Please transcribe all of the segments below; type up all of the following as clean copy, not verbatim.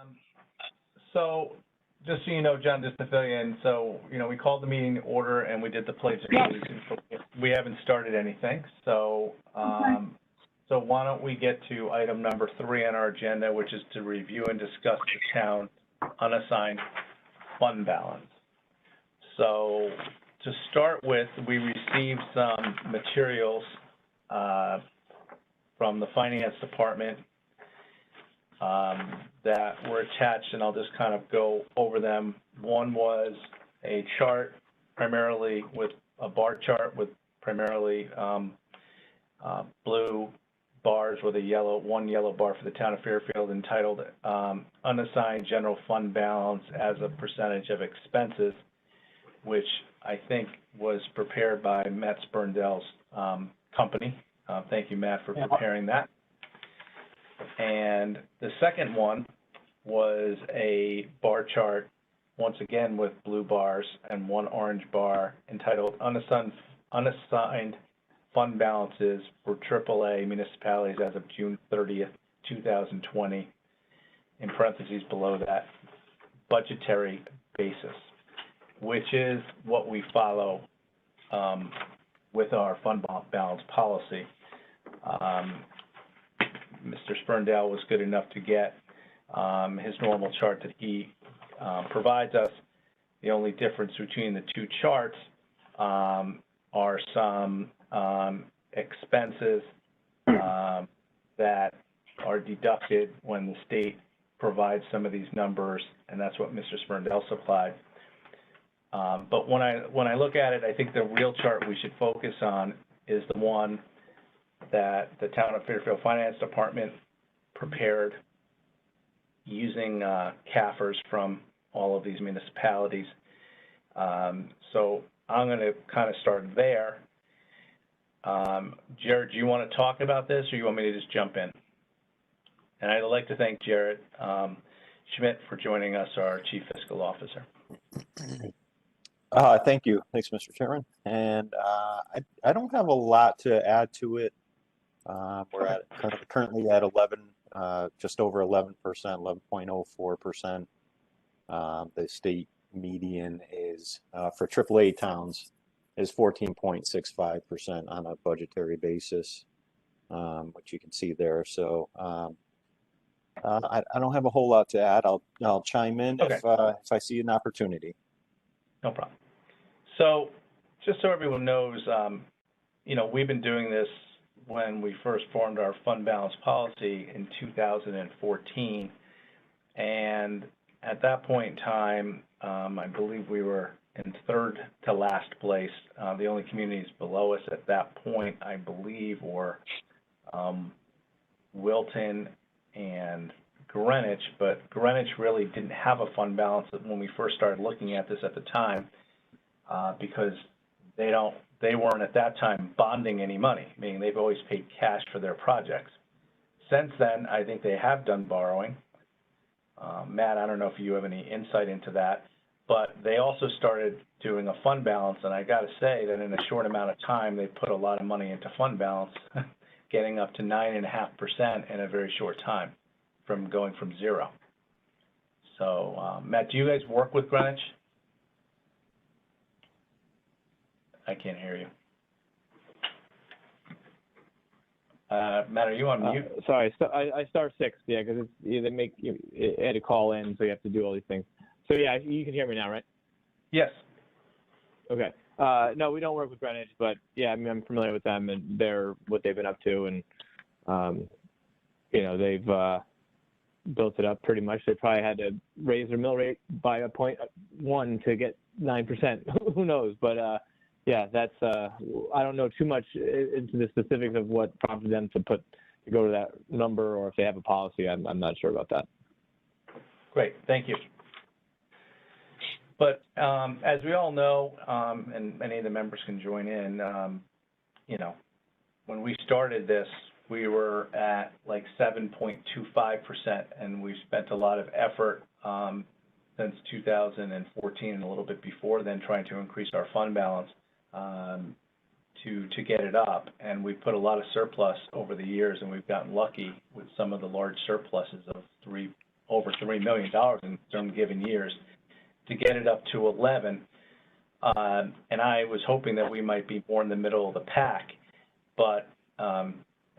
Um, So just so you know, John, just to fill you in, so, we called the meeting to order and we did the pledge of allegiance. We haven't started anything. So, so why don't we get to item number 3 on our agenda, which is to review and discuss the town's unassigned fund balance. So to start with, we received some materials from the finance department that were attached, and I'll just kind of go over them. One was a chart, primarily with a bar chart with primarily blue bars with one yellow bar for the town of Fairfield, entitled Unassigned General Fund Balance as a Percentage of Expenses, which I think was prepared by Matt Spurndell's company. Thank you, Matt, for preparing that. And the second one was a bar chart, once again with blue bars and one orange bar, entitled Unassigned Fund Balances for AAA Municipalities as of June 30th, 2020, in parentheses below that, budgetary basis, which is what we follow with our fund balance policy. Mr. Spurndell was good enough to get his normal chart that he provides us. The only difference between the two charts are some expenses that are deducted when the state provides some of these numbers, and that's what Mr. Spurndell supplied. But when I look at it, I think the real chart we should focus on is the one that the Town of Fairfield Finance Department prepared using CAFRs from all of these municipalities. So I'm going to kind of start there. Jared, do you want to talk about this, or you want me to just jump in? And I'd like to thank Jared Schmidt for joining us, our Chief Fiscal Officer. Thank you. Thanks, Mr. Chairman. And I don't have a lot to add to it. We're at currently at 11, just over 11%, 11.04%. The state median is for AAA towns is 14.65% on a budgetary basis, which you can see there. So I don't have a whole lot to add. I'll chime in if I see an opportunity. No problem. So just so everyone knows, we've been doing this when we first formed our fund balance policy in 2014. And at that point in time, I believe we were in third to last place. The only communities below us at that point, I believe, were Wilton and Greenwich, but Greenwich really didn't have a fund balance when we first started looking at this at the time, because they weren't at that time bonding any money, meaning they've always paid cash for their projects. Since then, I think they have done borrowing. Matt, I don't know if you have any insight into that, but they also started doing a fund balance, and I got to say that in a short amount of time, they put a lot of money into fund balance, getting up to 9.5% in a very short time, from going from zero. So, Matt, do you guys work with Greenwich? I can't hear you. Matt, are you on mute? Sorry, I start 6, yeah, because they make you add a call in, so you have to do all these things. So yeah, you can hear me now, right? Yes. Okay. No, we don't work with Greenwich, but yeah, I mean, I'm familiar with them and what they've been up to, and they've built it up pretty much. They probably had to raise their mill rate by 0.1 to get 9%. Who knows? But yeah, that's I don't know too much into the specifics of what prompted them to go to that number, or if they have a policy. I'm not sure about that. Great, thank you. But as we all know, and many of the members can join in, when we started this, we were at like 7.25%, and we've spent a lot of effort since 2014 and a little bit before then trying to increase our fund balance to get it up. And we've put a lot of surplus over the years, and we've gotten lucky with some of the large surpluses of $3 over $3 million in some given years to get it up to 11. And I was hoping that we might be more in the middle of the pack, but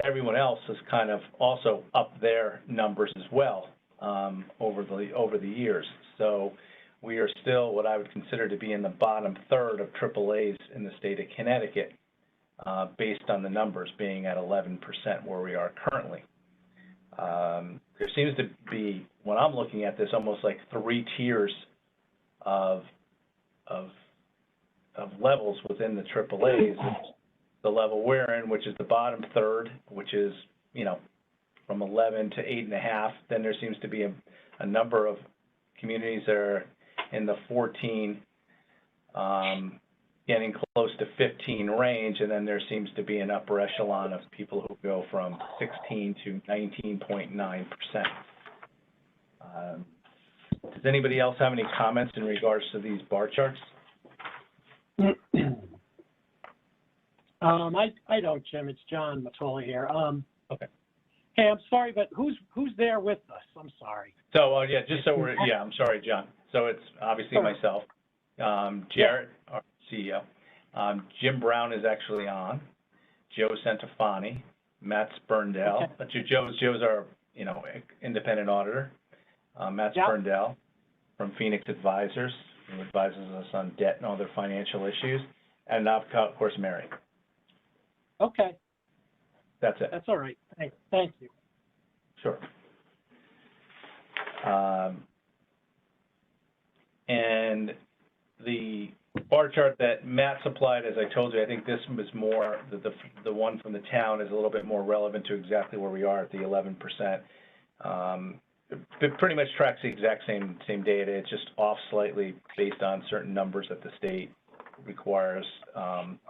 everyone else has kind of also upped their numbers as well over the years. So we are still what I would consider to be in the bottom third of AAAs in the state of Connecticut, based on the numbers being at 11% where we are currently. There seems to be, when I'm looking at this, almost like 3 tiers of levels within the AAAs. The level we're in, which is the bottom third, which is, you know, from 11 to 8.5. Then there seems to be a number of communities that are in the 14, getting close to 15 range, and then there seems to be an upper echelon of people who go from 16 to 19.9%. Does anybody else have any comments in regards to these bar charts? I don't, Jim. It's John Matola here. Okay. Hey, I'm sorry, but who's there with us? I'm sorry. So, yeah, just so we're, yeah, I'm sorry, John. So it's obviously myself, Jarrett, our CEO. Jim Brown is actually on. Joe Centofanti, Matt Spurndell. Okay. Joe's our, you know, independent auditor. Matt Spurndell from Phoenix Advisors, who advises us on debt and other financial issues. And of course, Mary. Okay. That's it. That's all right. Thank you. Sure. And the bar chart that Matt supplied, as I told you, I think this was more, the one from the town is a little bit more relevant to exactly where we are at the 11%. It pretty much tracks the exact same data. It's just off slightly based on certain numbers that the state requires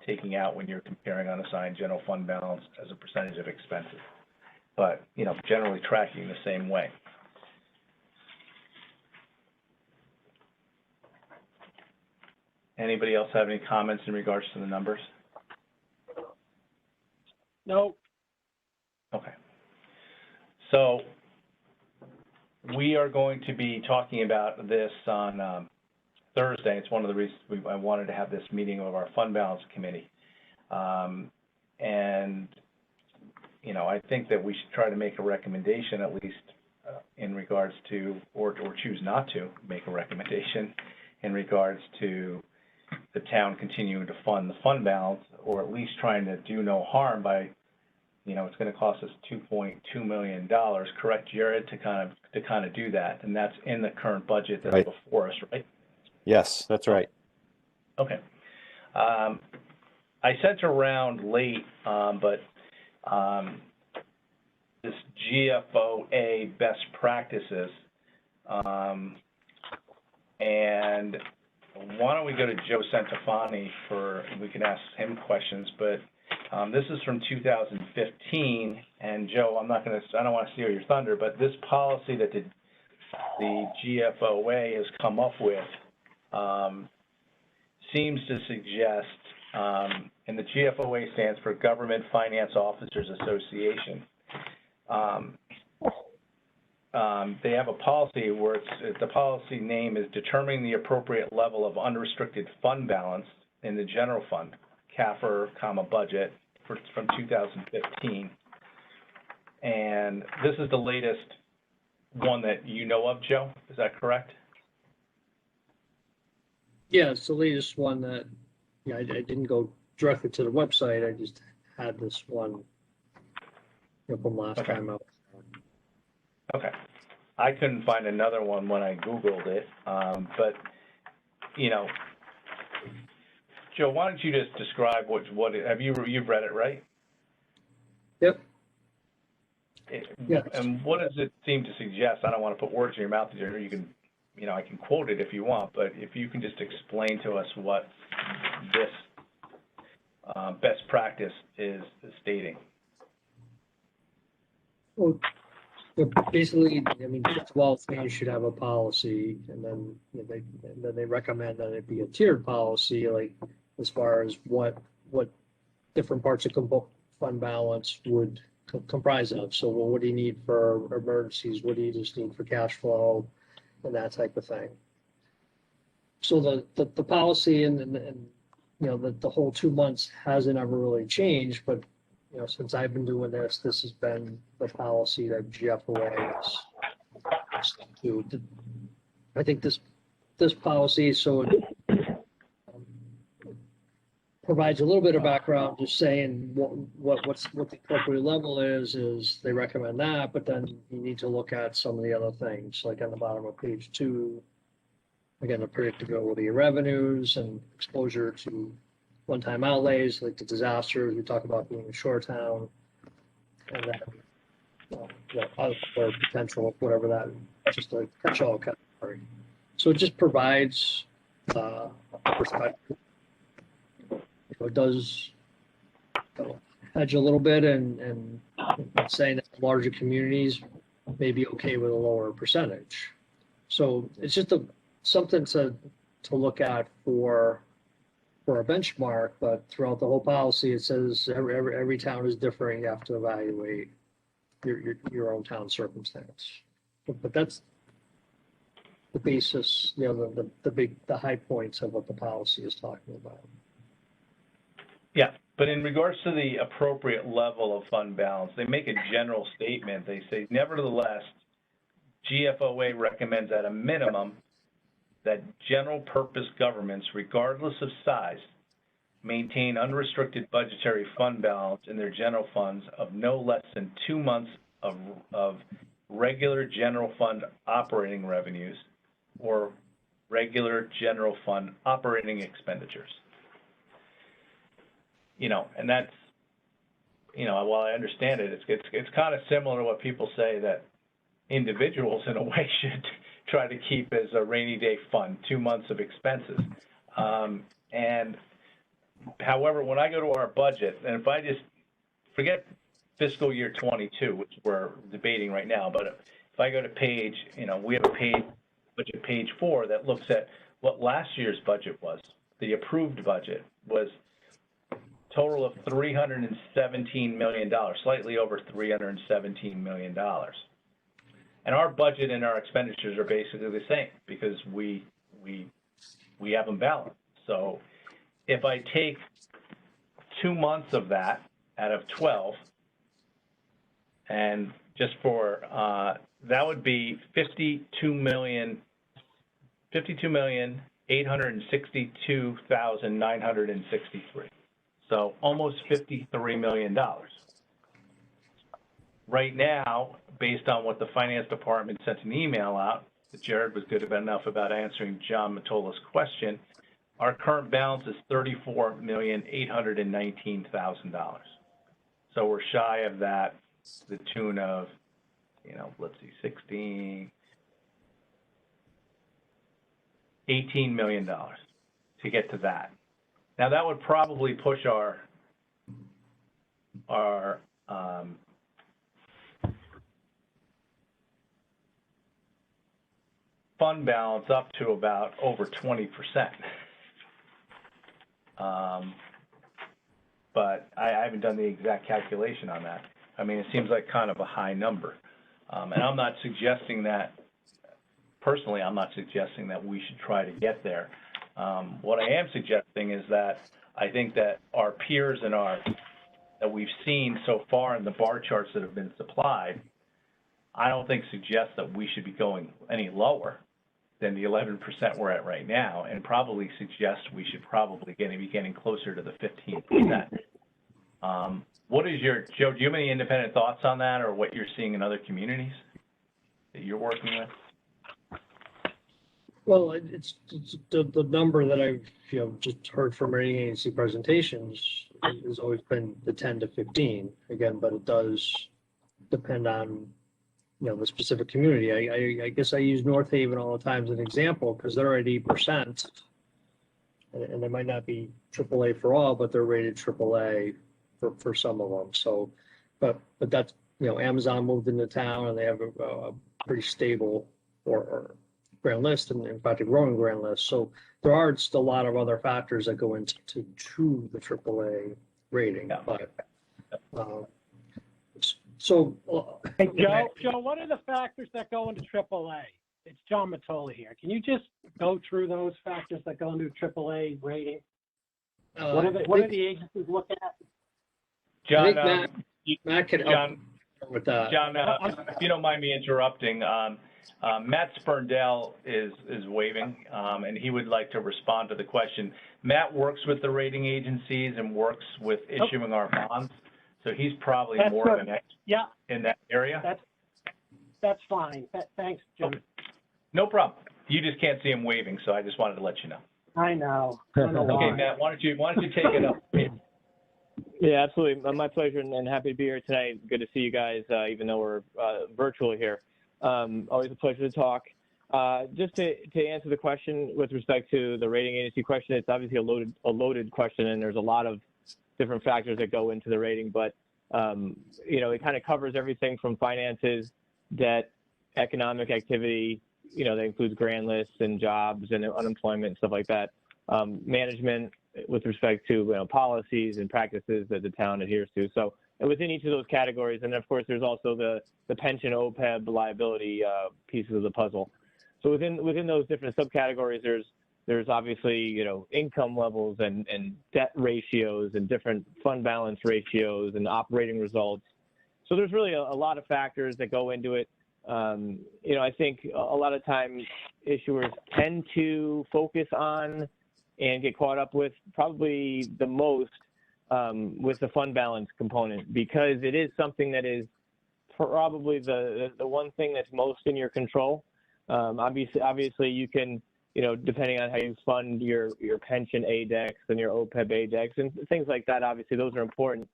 taking out when you're comparing unassigned general fund balance as a percentage of expenses. But, you know, generally tracking the same way. Anybody else have any comments in regards to the numbers? No. Okay. So we are going to be talking about this on Thursday. It's one of the reasons I wanted to have this meeting of our fund balance committee. And, you know, I think that we should try to make a recommendation at least in regards to, or choose not to make a recommendation in regards to the town continuing to fund the fund balance, or at least trying to do no harm by, you know, it's going to cost us $2.2 million, correct, Jared, to kind of do that, and that's in the current budget that's before us, right? Yes, that's right. Okay. I sent around late, but this GFOA best practices, and why don't we go to Joe Centofanti we can ask him questions, but this is from 2015, and Joe, I don't want to steal your thunder, but this policy that the GFOA has come up with seems to suggest, and the GFOA stands for Government Finance Officers Association. They have a policy where the policy name is determining the appropriate level of unrestricted fund balance in the general fund, CAFR, budget, from 2015. And this is the latest one that you know of, Joe, is that correct? Yeah, it's the latest one that, I didn't go directly to the website. I just had this one from last time out. Okay. I couldn't find another one when I Googled it, but, you know, Joe, why don't you just describe you've read it, right? Yep. Yeah. And what does it seem to suggest? I don't want to put words in your mouth, or you can, you know, I can quote it if you want, but if you can just explain to us what this best practice is stating. Well, basically, I mean, first of all, you should have a policy, and then they recommend that it be a tiered policy, like as far as what different parts of fund balance would comprise of. So, well, what do you need for emergencies? What do you just need for cash flow, and that type of thing. So the policy and you know, the whole 2 months hasn't ever really changed, but you know, since I've been doing this, this has been the policy that Jeff Away has stuck to. I think this policy, so it provides a little bit of background, just saying what the appropriate level is they recommend that, but then you need to look at some of the other things, like on the bottom of page 2, again, the predictability of revenues and exposure to one-time outlays, like the disasters, we talk about being a shore town, and then other potential, whatever that, just a catch-all category. So it just provides a perspective. It does hedge a little bit and saying that larger communities may be okay with a lower percentage. So it's just something to look at for a benchmark, but throughout the whole policy, it says every town is different. You have to evaluate your own town circumstance. But that's the basis, you know, the high points of what the policy is talking about. Yeah, but in regards to the appropriate level of fund balance, they make a general statement. They say, nevertheless, GFOA recommends at a minimum that general purpose governments, regardless of size, maintain unrestricted budgetary fund balance in their general funds of no less than 2 months of regular general fund operating revenues or regular general fund operating expenditures. You know, and that's, you know, while I understand it, it's kind of similar to what people say that individuals in a way should try to keep as a rainy day fund, 2 months of expenses. And however, when I go to our budget, and if I just forget fiscal year 22, which we're debating right now, but if I go to page, you know, we have a budget page 4 that looks at what last year's budget was. The approved budget was total of $317 million, slightly over $317 million. And our budget and our expenditures are basically the same because we have them balanced. So if I take 2 months of that out of 12, and just for that would be 52,862,963. So almost $53 million. Right now, based on what the finance department sent an email out, that Jared was good enough about answering John Matola's question, our current balance is $34,819,000. So we're shy of that, the tune of, you know, let's see, $18 million to get to that. Now that would probably push our fund balance up to about over 20%. But I haven't done the exact calculation on that. I mean, it seems like kind of a high number. And I'm not suggesting that, personally, I'm not suggesting that we should try to get there. What I am suggesting is that I think that our peers and that we've seen so far in the bar charts that have been supplied, I don't think suggests that we should be going any lower than the 11% we're at right now, and probably suggests we should probably be getting closer to the 15%. What is Joe, do you have any independent thoughts on that, or what you're seeing in other communities that you're working with? Well, it's the number that I've just heard from rating agency presentations has always been the 10 to 15 again, but it does depend on the specific community. I guess I use North Haven all the time as an example because they're at 8%, and they might not be AAA for all, but they're rated AAA for some of them. So, but that's Amazon moved into town and they have a pretty stable or grand list, and in fact a growing grand list. So there are still a lot of other factors that go into the AAA rating, but So, Hey, Joe, what are the factors that go into AAA? It's John Matola here. Can you just go through those factors that go into AAA rating? What are the agencies looking at? I John, think Matt can help John, with that. John, if you don't mind me interrupting, Matt Spurndell is waving, and he would like to respond to the question. Matt works with the rating agencies and works with issuing our bonds, so he's probably That's more of good. an expert Yeah, in that area. that's fine. Thanks, Jim. Okay. No problem. You just can't see him waving, so I just wanted to let you know. I know. I don't know Okay, why. Matt, why don't you take it up? Yeah, absolutely. My pleasure, and happy to be here tonight. Good to see you guys, even though we're virtual here. Always a pleasure to talk. Just to answer the question with respect to the rating agency question, it's obviously a loaded question, and there's a lot of different factors that go into the rating. But it kind of covers everything from finances, debt, economic activity. That includes grand lists and jobs and unemployment and stuff like that. Management with respect to policies and practices that the town adheres to. So within each of those categories, and of course there's also the pension OPEB liability pieces of the puzzle. So within those different subcategories, there's obviously income levels and debt ratios and different fund balance ratios and operating results. So there's really a lot of factors that go into it. I think a lot of times issuers tend to focus on and get caught up with probably the most with the fund balance component, because it is something that is probably the one thing that's most in your control. Obviously you can, depending on how you fund your pension ADEX and your OPEB ADEX and things like that, obviously those are important.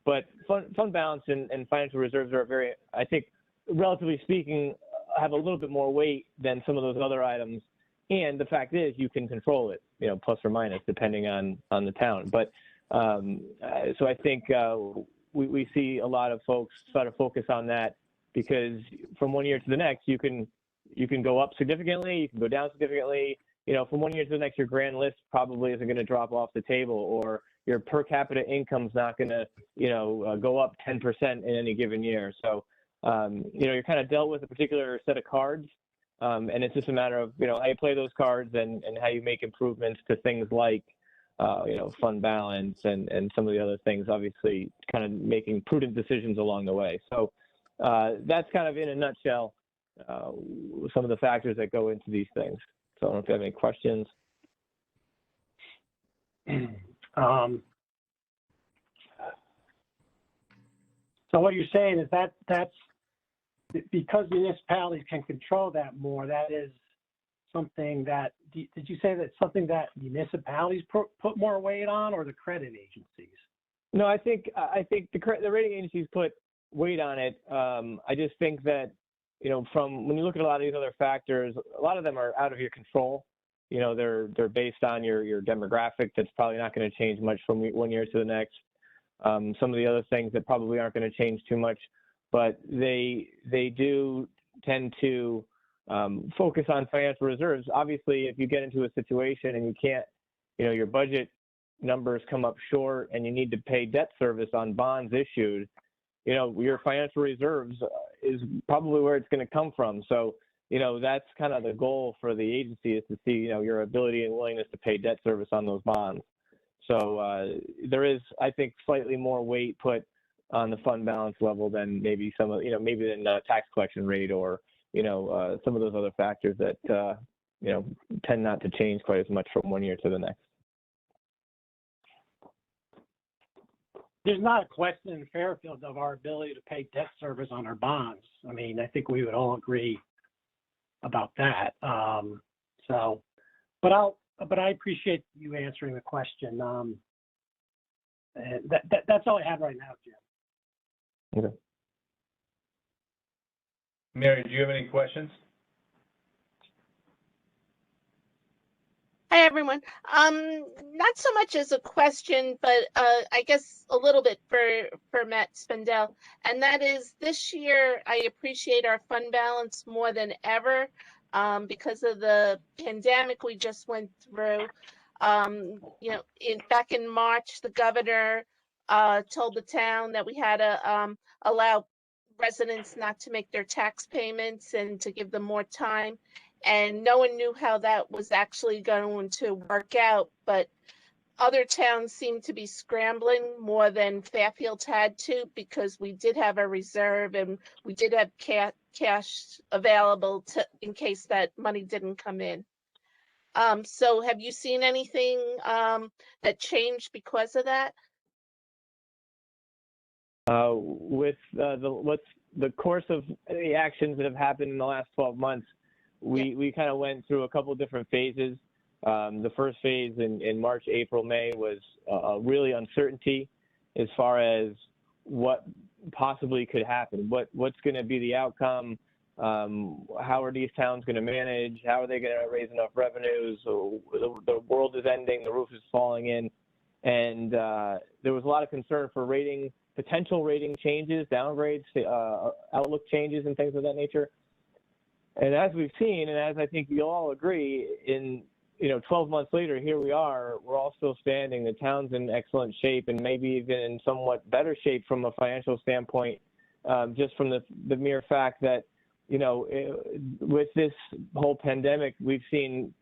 But fund balance and financial reserves are very, I think, relatively speaking, have a little bit more weight than some of those other items. And the fact is, you can control it, plus or minus, depending on the town. But so I think we see a lot of folks sort of focus on that, because from one year to the next, you can go up significantly, you can go down significantly. From one year to the next, your grand list probably isn't going to drop off the table, or your per capita income's not going to, go up 10% in any given year. So you're kind of dealt with a particular set of cards, and it's just a matter of how you play those cards and how you make improvements to things like fund balance and some of the other things, obviously kind of making prudent decisions along the way. So that's kind of in a nutshell some of the factors that go into these things. So I don't know if you have any questions. So what you're saying is that's because municipalities can control that more, that is something that, did you say that's something that municipalities put more weight on, or the credit agencies? No, I think the rating agencies put weight on it. I just think that, from when you look at a lot of these other factors, a lot of them are out of your control. They're based on your demographic. That's probably not going to change much from one year to the next. Some of the other things that probably aren't going to change too much, but they do tend to focus on financial reserves. Obviously, if you get into a situation and you can't, your budget numbers come up short and you need to pay debt service on bonds issued, your financial reserves is probably where it's going to come from. So, that's kind of the goal for the agency, is to see, your ability and willingness to pay debt service on those bonds. So there is, I think, slightly more weight put on the fund balance level than maybe some of, maybe than tax collection rate, or, some of those other factors that, tend not to change quite as much from one year to the next. There's not a question in Fairfield of our ability to pay debt service on our bonds. I mean, I think we would all agree about that. But I appreciate you answering the question. That's all I have right now, Jim. Okay. Mary, do you have any questions? Hi, everyone. Not so much as a question, but I guess a little bit for Matt Spindell. And that is, this year, I appreciate our fund balance more than ever because of the pandemic we just went through. Back in March, the governor told the town that we had to allow residents not to make their tax payments and to give them more time. And no one knew how that was actually going to work out, but other towns seem to be scrambling more than Fairfield had to, because we did have a reserve and we did have cash available in case that money didn't come in. So have you seen anything that changed because of that? With the course of the actions that have happened in the last 12 months, we kind of went through a couple different phases. The first phase in March, April, May was really uncertainty as far as what possibly could happen, what's going to be the outcome, how are these towns going to manage, how are they going to raise enough revenues, so the world is ending, the roof is falling in, and there was a lot of concern for potential rating changes, downgrades, outlook changes, and things of that nature. And as we've seen, and as I think you'll all agree, 12 months later, here we are, we're all still standing. The town's in excellent shape and maybe even in somewhat better shape from a financial standpoint, just from the mere fact that, with this whole pandemic, we've seen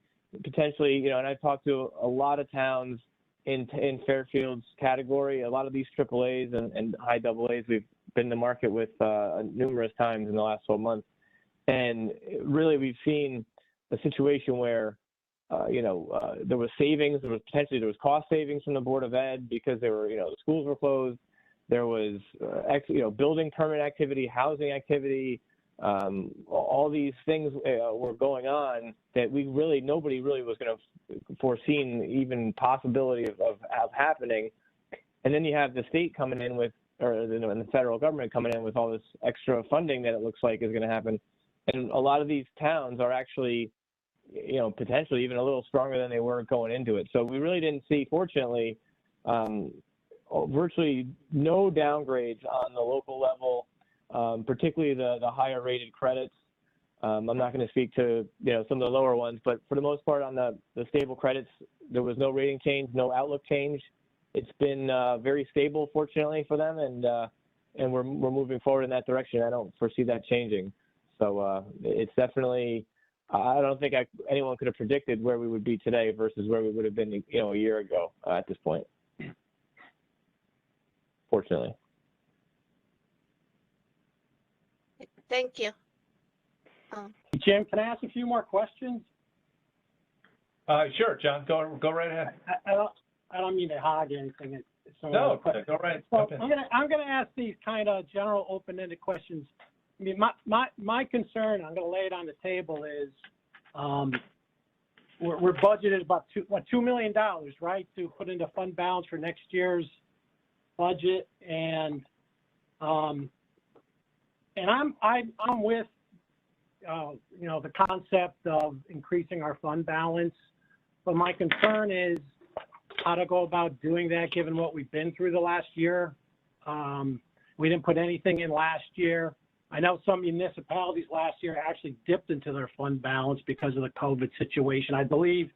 potentially, and I've talked to a lot of towns in Fairfield's category, a lot of these AAAs and high AAs we've been in the market with numerous times in the last 12 months. And really, we've seen a situation where, there was savings, there was cost savings from the Board of Ed because the schools were closed. There was, building permit activity, housing activity, all these things were going on that nobody really was going to foreseen even possibility of happening. And then you have the state coming in with, and the federal government coming in with all this extra funding that it looks like is going to happen. And a lot of these towns are actually, potentially even a little stronger than they were going into it. So we really didn't see, fortunately, virtually no downgrades on the local level, particularly the higher rated credits. I'm not going to speak to, some of the lower ones, but for the most part on the stable credits, there was no rating change, no outlook change. It's been very stable, fortunately, for them, and we're moving forward in that direction. I don't foresee that changing. So it's definitely, I don't think anyone could have predicted where we would be today versus where we would have been, a year ago at this point. Fortunately. Thank you. Jim, can I ask a few more questions? Sure, John, go right ahead. I don't mean to hog anything. No, go right. So I'm gonna ask these kind of general open-ended questions. I mean, my concern, I'm going to lay it on the table, is we're budgeted about $2 million, right, to put into fund balance for next year's budget, and I'm with the concept of increasing our fund balance, but my concern is how to go about doing that given what we've been through the last year. We didn't put anything in last year. I know some municipalities last year actually dipped into their fund balance because of the COVID situation. I believe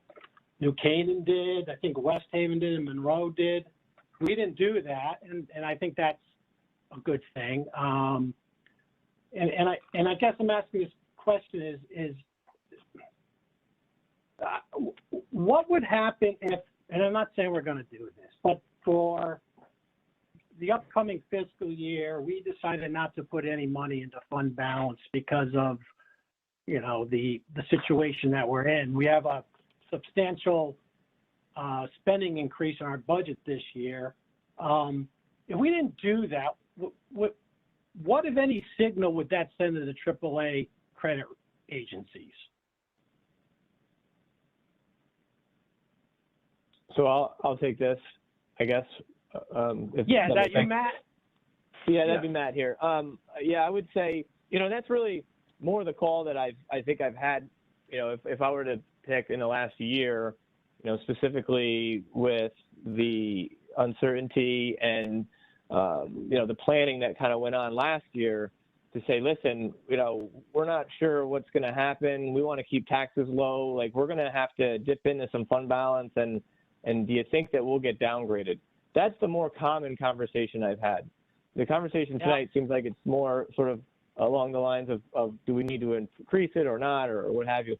New Canaan did, I think West Haven did, and Monroe did. We didn't do that, and I think that's a good thing. And I guess I'm asking this question is what would happen if, and I'm not saying we're going to do this, but for the upcoming fiscal year, we decided not to put any money into fund balance because of, the situation that we're in. We have a substantial spending increase in our budget this year. If we didn't do that, what, if any, signal would that send to the AAA credit agencies? So I'll take this, I guess. Is that you, Matt? Yeah, that'd be Matt here. I would say, that's really more the call that I think I've had, if I were to pick in the last year, specifically with the uncertainty and, the planning that kind of went on last year, to say, listen, we're not sure what's going to happen. We want to keep taxes low. Like, we're going to have to dip into some fund balance. And do you think that we'll get downgraded? That's the more common conversation I've had. The conversation Yeah. tonight seems like it's more sort of along the lines of do we need to increase it or not, or what have you.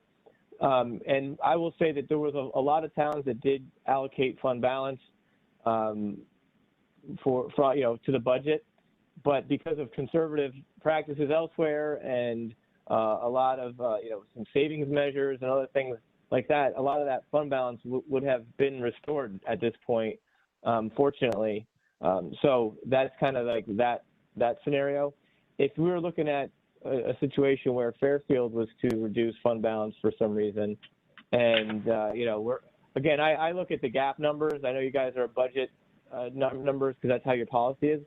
And I will say that there was a lot of towns that did allocate fund balance for to the budget, but because of conservative practices elsewhere and a lot of some savings measures and other things like that, a lot of that fund balance would have been restored at this point, fortunately. So that's kind of like that scenario. If we were looking at a situation where Fairfield was to reduce fund balance for some reason, and I look at the GAAP numbers. I know you guys are budget numbers because that's how your policy is.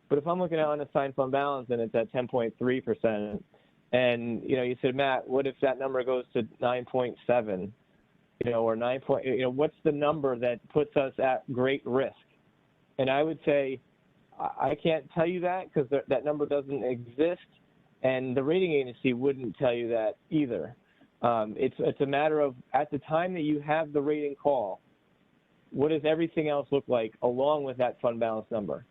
But if I'm looking at unassigned fund balance and it's at 10.3%, and you said, Matt, what if that number goes to 9.7, or 9 point, what's the number that puts us at great risk? And I would say I can't tell you that because that number doesn't exist, and the rating agency wouldn't tell you that either. It's a matter of, at the time that you have the rating call, what does everything else look like along with that fund balance number?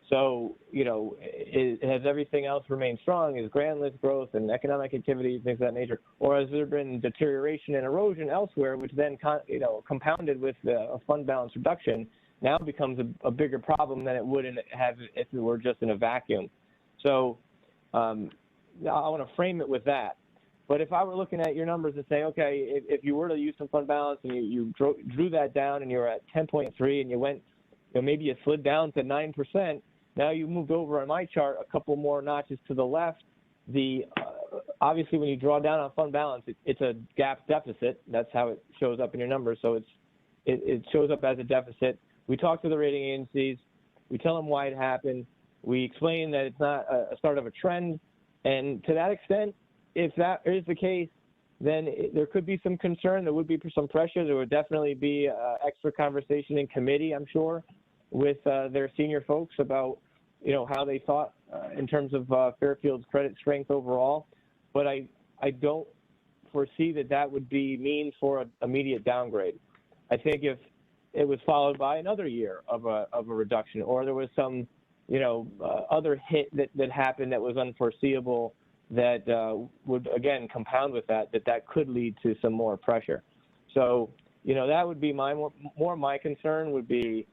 So, has everything else remained strong? Is grand list growth and economic activity, things of that nature? Or has there been deterioration and erosion elsewhere, which then, compounded with a fund balance reduction, now becomes a bigger problem than it would have if it were just in a vacuum? So I want to frame it with that. But if I were looking at your numbers and saying, okay, if you were to use some fund balance and you drew that down and you're at 10.3 and you went, maybe you slid down to 9%, now you moved over on my chart a couple more notches to the left. Obviously, when you draw down on fund balance, it's a GAAP deficit. That's how it shows up in your numbers. So it shows up as a deficit. We talk to the rating agencies. We tell them why it happened. We explain that it's not a start of a trend. And to that extent, if that is the case, then there could be some concern. There would be some pressure. There would definitely be extra conversation in committee, I'm sure, with their senior folks about, how they thought in terms of Fairfield's credit strength overall. But I don't foresee that would be mean for an immediate downgrade. I think if it was followed by another year of a reduction, or there was some, other hit that happened that was unforeseeable that would, again, compound with that could lead to some more pressure. So, that would be more my concern would be,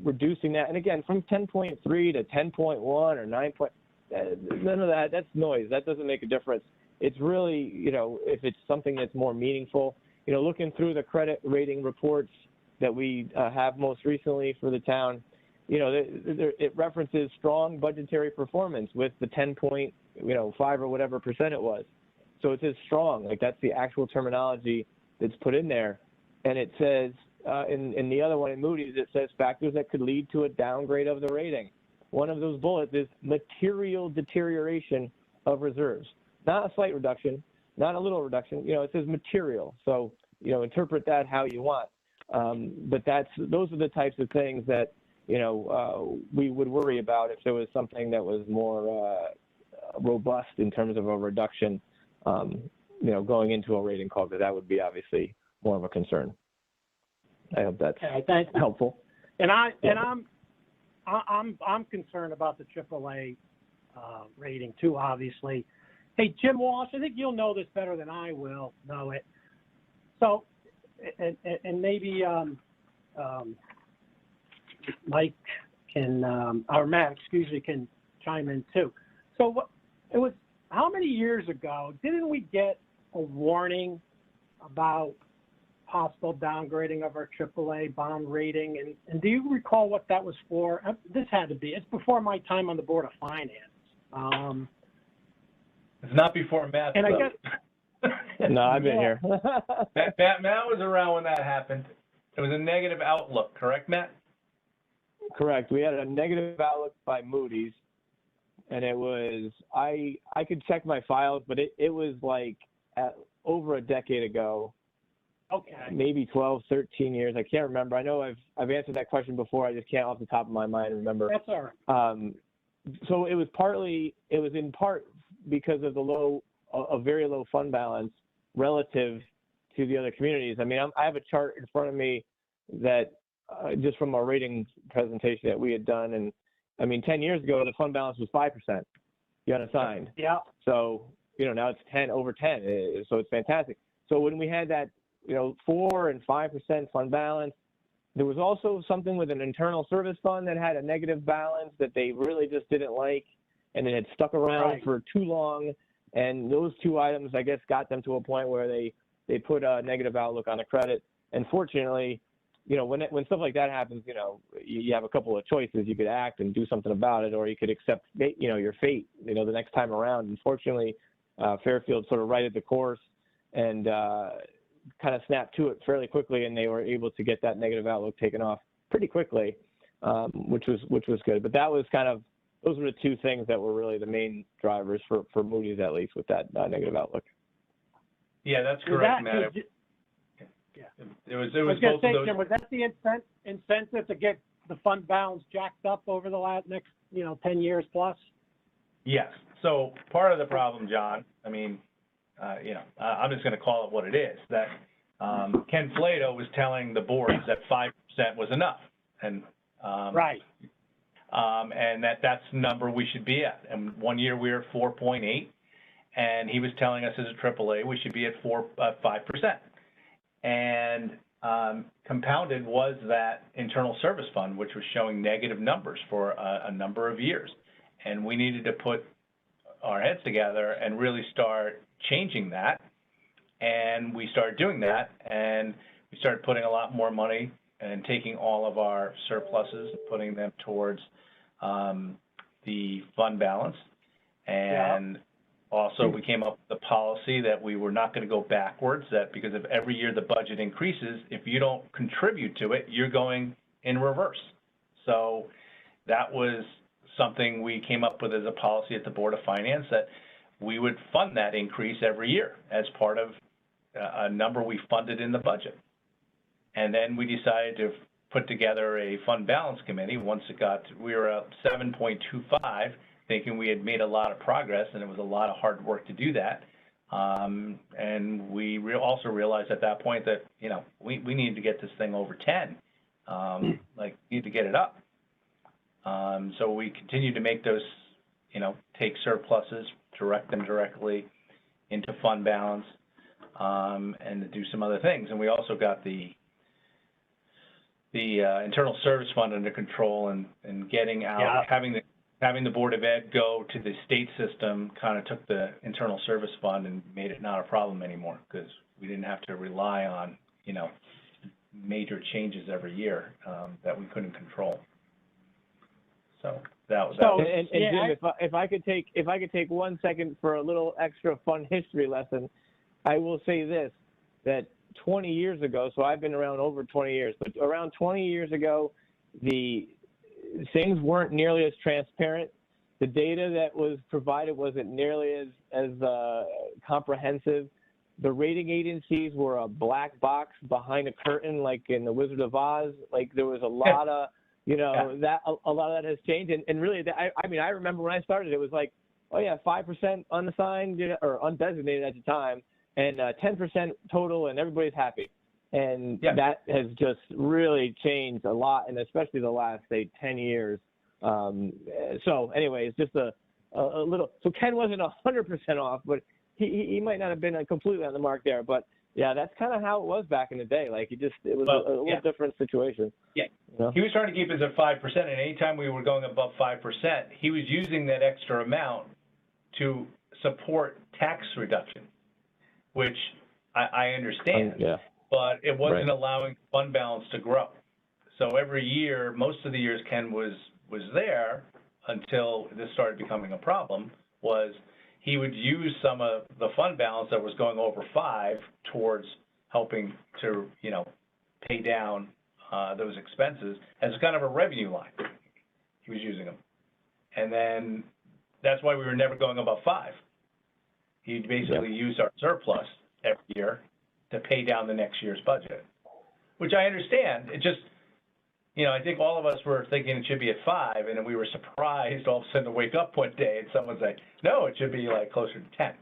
reducing that. And again, from 10.3 to 10.1 or 9 point, none of that, that's noise. That doesn't make a difference. It's really, if it's something that's more meaningful, looking through the credit rating reports that we have most recently for the town, it references strong budgetary performance with the 10.5 or whatever percent it was. So it says strong, like that's the actual terminology that's put in there. And it says, in the other one in Moody's, it says factors that could lead to a downgrade of the rating. One of those bullets is material deterioration of reserves. Not a slight reduction, not a little reduction, it says material. So, interpret that how you want. But those are the types of things that, we would worry about if there was something that was more robust in terms of a reduction, going into a rating call, because that would be obviously more of a concern. I hope that's helpful. And I'm concerned about the AAA rating too, obviously. Hey, Jim Walsh, I think you'll know this better than I will know it. So, and maybe Mike can, or Matt, can chime in too. So how many years ago didn't we get a warning about possible downgrading of our AAA bond rating? And do you recall what that was for? This had to be. It's before my time on the Board of Finance. It's not before Matt. And I guess. No, I've been here. Matt was around when that happened. It was a negative outlook, correct, Matt? Correct. We had a negative outlook by Moody's, and it was, I could check my files, but it was like over a decade ago. Okay. Maybe 12, 13 years. I can't remember. I know I've answered that question before. I just can't off the top of my mind remember. That's all right. So it was in part because of a very low fund balance relative to the other communities. I mean, I have a chart in front of me that just from our ratings presentation that we had done, and I mean, 10 years ago, the fund balance was 5%, the unassigned. Yeah. So, now it's over 10. So it's fantastic. So when we had that, 4 and 5% fund balance, there was also something with an internal service fund that had a negative balance that they really just didn't like, and it had stuck around for too long. And those two items, I guess, got them to a point where they put a negative outlook on the credit. And fortunately, when stuff like that happens, you have a couple of choices. You could act and do something about it, or you could accept, your fate, the next time around. Unfortunately, Fairfield sort of righted the course and kind of snapped to it fairly quickly, and they were able to get that negative outlook taken off pretty quickly, which was good. But that was those were the two things that were really the main drivers for Moody's, at least, with that negative outlook. Yeah, that's correct, Matt. It was both of those. Jim, was that the incentive to get the fund balance jacked up over the next 10 years plus? Yes. So part of the problem, John, I mean, I'm just going to call it what it is, that Ken Flato was telling the boards that 5% was enough. And right. And that's the number we should be at. And one year we were at 4.8, and he was telling us as a AAA we should be at 5%. And compounded was that internal service fund, which was showing negative numbers for a number of years. And we needed to put our heads together and really start changing that. And we started doing that, and we started putting a lot more money and taking all of our surpluses and putting them towards the fund balance. And also we came up with a policy that we were not going to go backwards, that because of every year the budget increases, if you don't contribute to it, you're going in reverse. So that was something we came up with as a policy at the Board of Finance, that we would fund that increase every year as part of a number we funded in the budget. And then we decided to put together a fund balance committee. Once we were at 7.25, thinking we had made a lot of progress, and it was a lot of hard work to do that. And we also realized at that point that, we needed to get this thing over 10, need to get it up. So we continued to make those, take surpluses, direct them directly into fund balance, and to do some other things. And we also got the internal service fund under control, and getting out, having the Board of Ed go to the state system kind of took the internal service fund and made it not a problem anymore, because we didn't have to rely on, major changes every year that we couldn't control. So that was. And Jim, if I could take 1 second for a little extra fun history lesson, I will say this, that 20 years ago, so I've been around over 20 years, but around 20 years ago, the things weren't nearly as transparent. The data that was provided wasn't nearly as comprehensive. The rating agencies were a black box behind a curtain, like in The Wizard of Oz. Like there was a lot of, that a lot of that has changed. And really, I remember when I started, it was like, 5% unassigned or undesignated at the time, and 10% total, and everybody's happy. And that has just really changed a lot, and especially the last, say, 10 years. So anyway, it's just a little. So Ken wasn't 100% off, but he might not have been completely on the mark there. But yeah, that's kind of how it was back in the day. Like it was a little different situation. Yeah, he was trying to keep us at 5%, and anytime we were going above 5%, he was using that extra amount to support tax reduction, which I understand. But it wasn't allowing fund balance to grow. So every year, most of the years Ken was there until this started becoming a problem, was he would use some of the fund balance that was going over 5 towards helping to, pay down those expenses as kind of a revenue line. He was using them. And then that's why we were never going above 5. He basically used our surplus every year to pay down the next year's budget, which I understand. It just, I think all of us were thinking it should be at 5, and then we were surprised all of a sudden to wake up one day and someone say, no, it should be like closer to 10.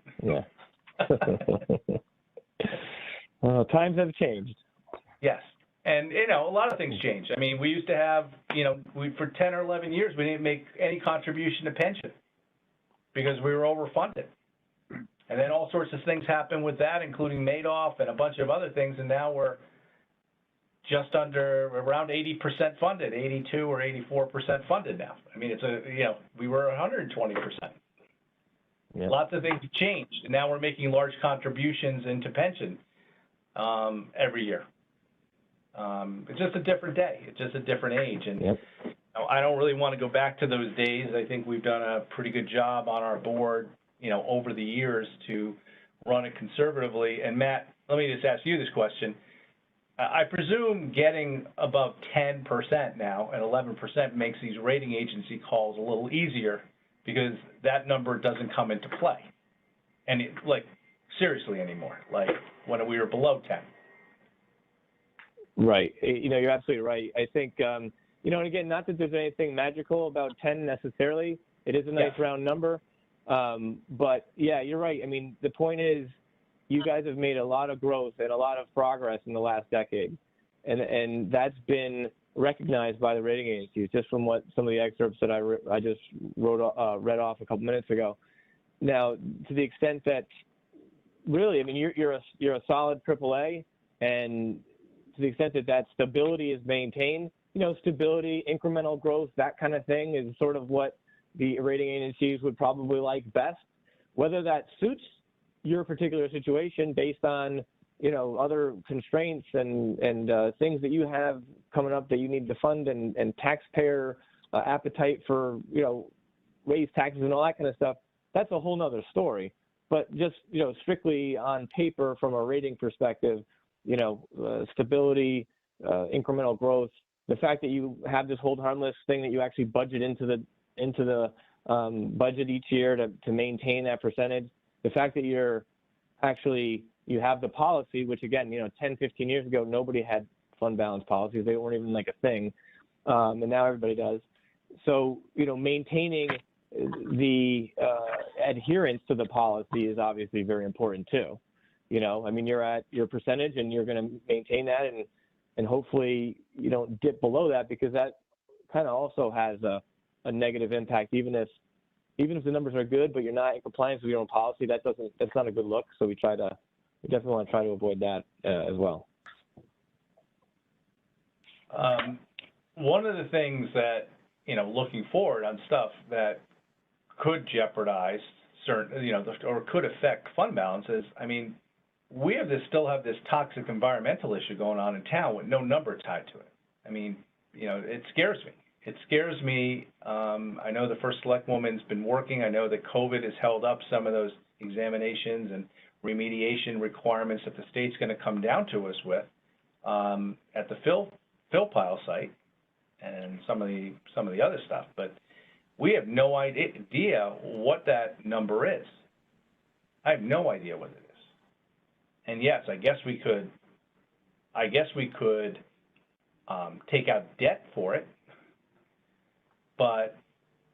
Times have changed. Yes. And, you know, a lot of things changed. I mean, we used to have, you know, for 10 or 11 years, we didn't make any contribution to pension because we were overfunded. And then all sorts of things happened with that, including Madoff and a bunch of other things, and now we're just under around 80% funded, 82 or 84% funded now. I mean, it's you know, we were 120%. Yeah. Lots of things have changed, and now we're making large contributions into pension every year. It's just a different day. It's just a different age, and Yep. you know, I don't really want to go back to those days. I think we've done a pretty good job on our board, you know, over the years to run it conservatively. And Matt, let me just ask you this question. I presume getting above 10% now and 11% makes these rating agency calls a little easier because that number doesn't come into play. And like, seriously anymore, like when we were below 10. Right. You know, you're absolutely right. I think, you know, and again, not that there's anything magical about 10 necessarily. It is a nice round number. But yeah, you're right. I mean, the point is, you guys have made a lot of growth and a lot of progress in the last decade. And that's been recognized by the rating agencies, just from what some of the excerpts that I just read off a couple minutes ago. Now, to the extent that really, I mean, you're a solid AAA, and to the extent that that stability is maintained, you know, stability, incremental growth, that kind of thing is sort of what the rating agencies would probably like best. Whether that suits your particular situation based on, you know, other constraints and things that you have coming up that you need to fund and taxpayer appetite for, you know, raise taxes and all that kind of stuff, that's a whole nother story. But just, you know, strictly on paper from a rating perspective, you know, stability, incremental growth, the fact that you have this hold harmless thing that you actually budget into the budget each year to maintain that percentage, the fact that you have the policy, which again, you know, 10, 15 years ago, nobody had fund balance policies. They weren't even like a thing. And now everybody does. So, you know, maintaining the adherence to the policy is obviously very important too. You know, I mean, you're at your percentage and you're going to maintain that, and hopefully you don't dip below that, because that kind of also has a negative impact, even if the numbers are good, but you're not in compliance with your own policy. That's not a good look. So we definitely want to try to avoid that as well. One of the things that, you know, looking forward on stuff that could jeopardize certain, you know, or could affect fund balances, I mean, we still have this toxic environmental issue going on in town with no number tied to it. I mean, you know, it scares me. It scares me. I know the first select woman's been working. I know that COVID has held up some of those examinations and remediation requirements that the state's going to come down to us with at the fill pile site and some of the other stuff. But we have no idea what that number is. I have no idea what it is. And yes, I guess we could take out debt for it. But,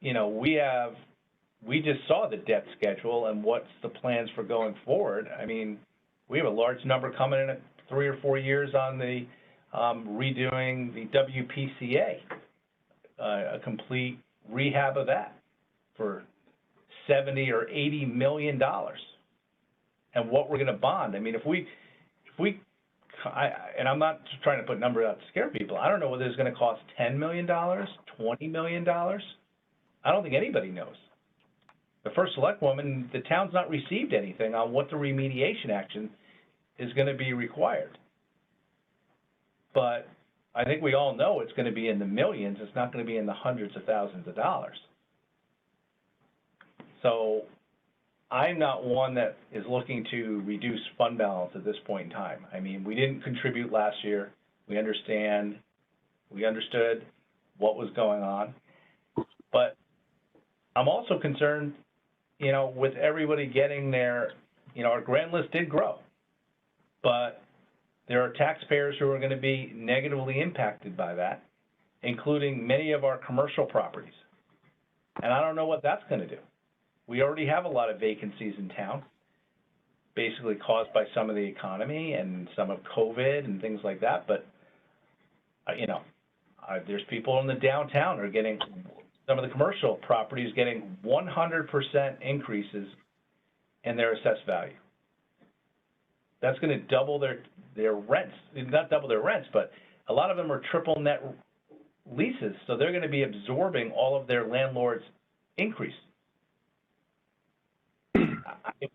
you know, we just saw the debt schedule and what's the plans for going forward. I mean, we have a large number coming in at 3 or 4 years on the redoing the WPCA, a complete rehab of that for $70 or $80 million. And what we're going to bond. I mean, and I'm not trying to put numbers out to scare people. I don't know whether it's going to cost $10 million, $20 million. I don't think anybody knows. The first select woman, the town's not received anything on what the remediation action is going to be required. But I think we all know it's going to be in the millions. It's not going to be in the hundreds of thousands of dollars. So I'm not one that is looking to reduce fund balance at this point in time. I mean, we didn't contribute last year. We understood what was going on. But I'm also concerned, you know, with everybody getting their, you know, our grant list did grow. But there are taxpayers who are going to be negatively impacted by that, including many of our commercial properties. And I don't know what that's going to do. We already have a lot of vacancies in town, basically caused by some of the economy and some of COVID and things like that. But There's people in the downtown are getting, some of the commercial properties getting 100% increases in their assessed value. That's going to double their rents, not double their rents, but a lot of them are triple net leases, so they're going to be absorbing all of their landlord's increase.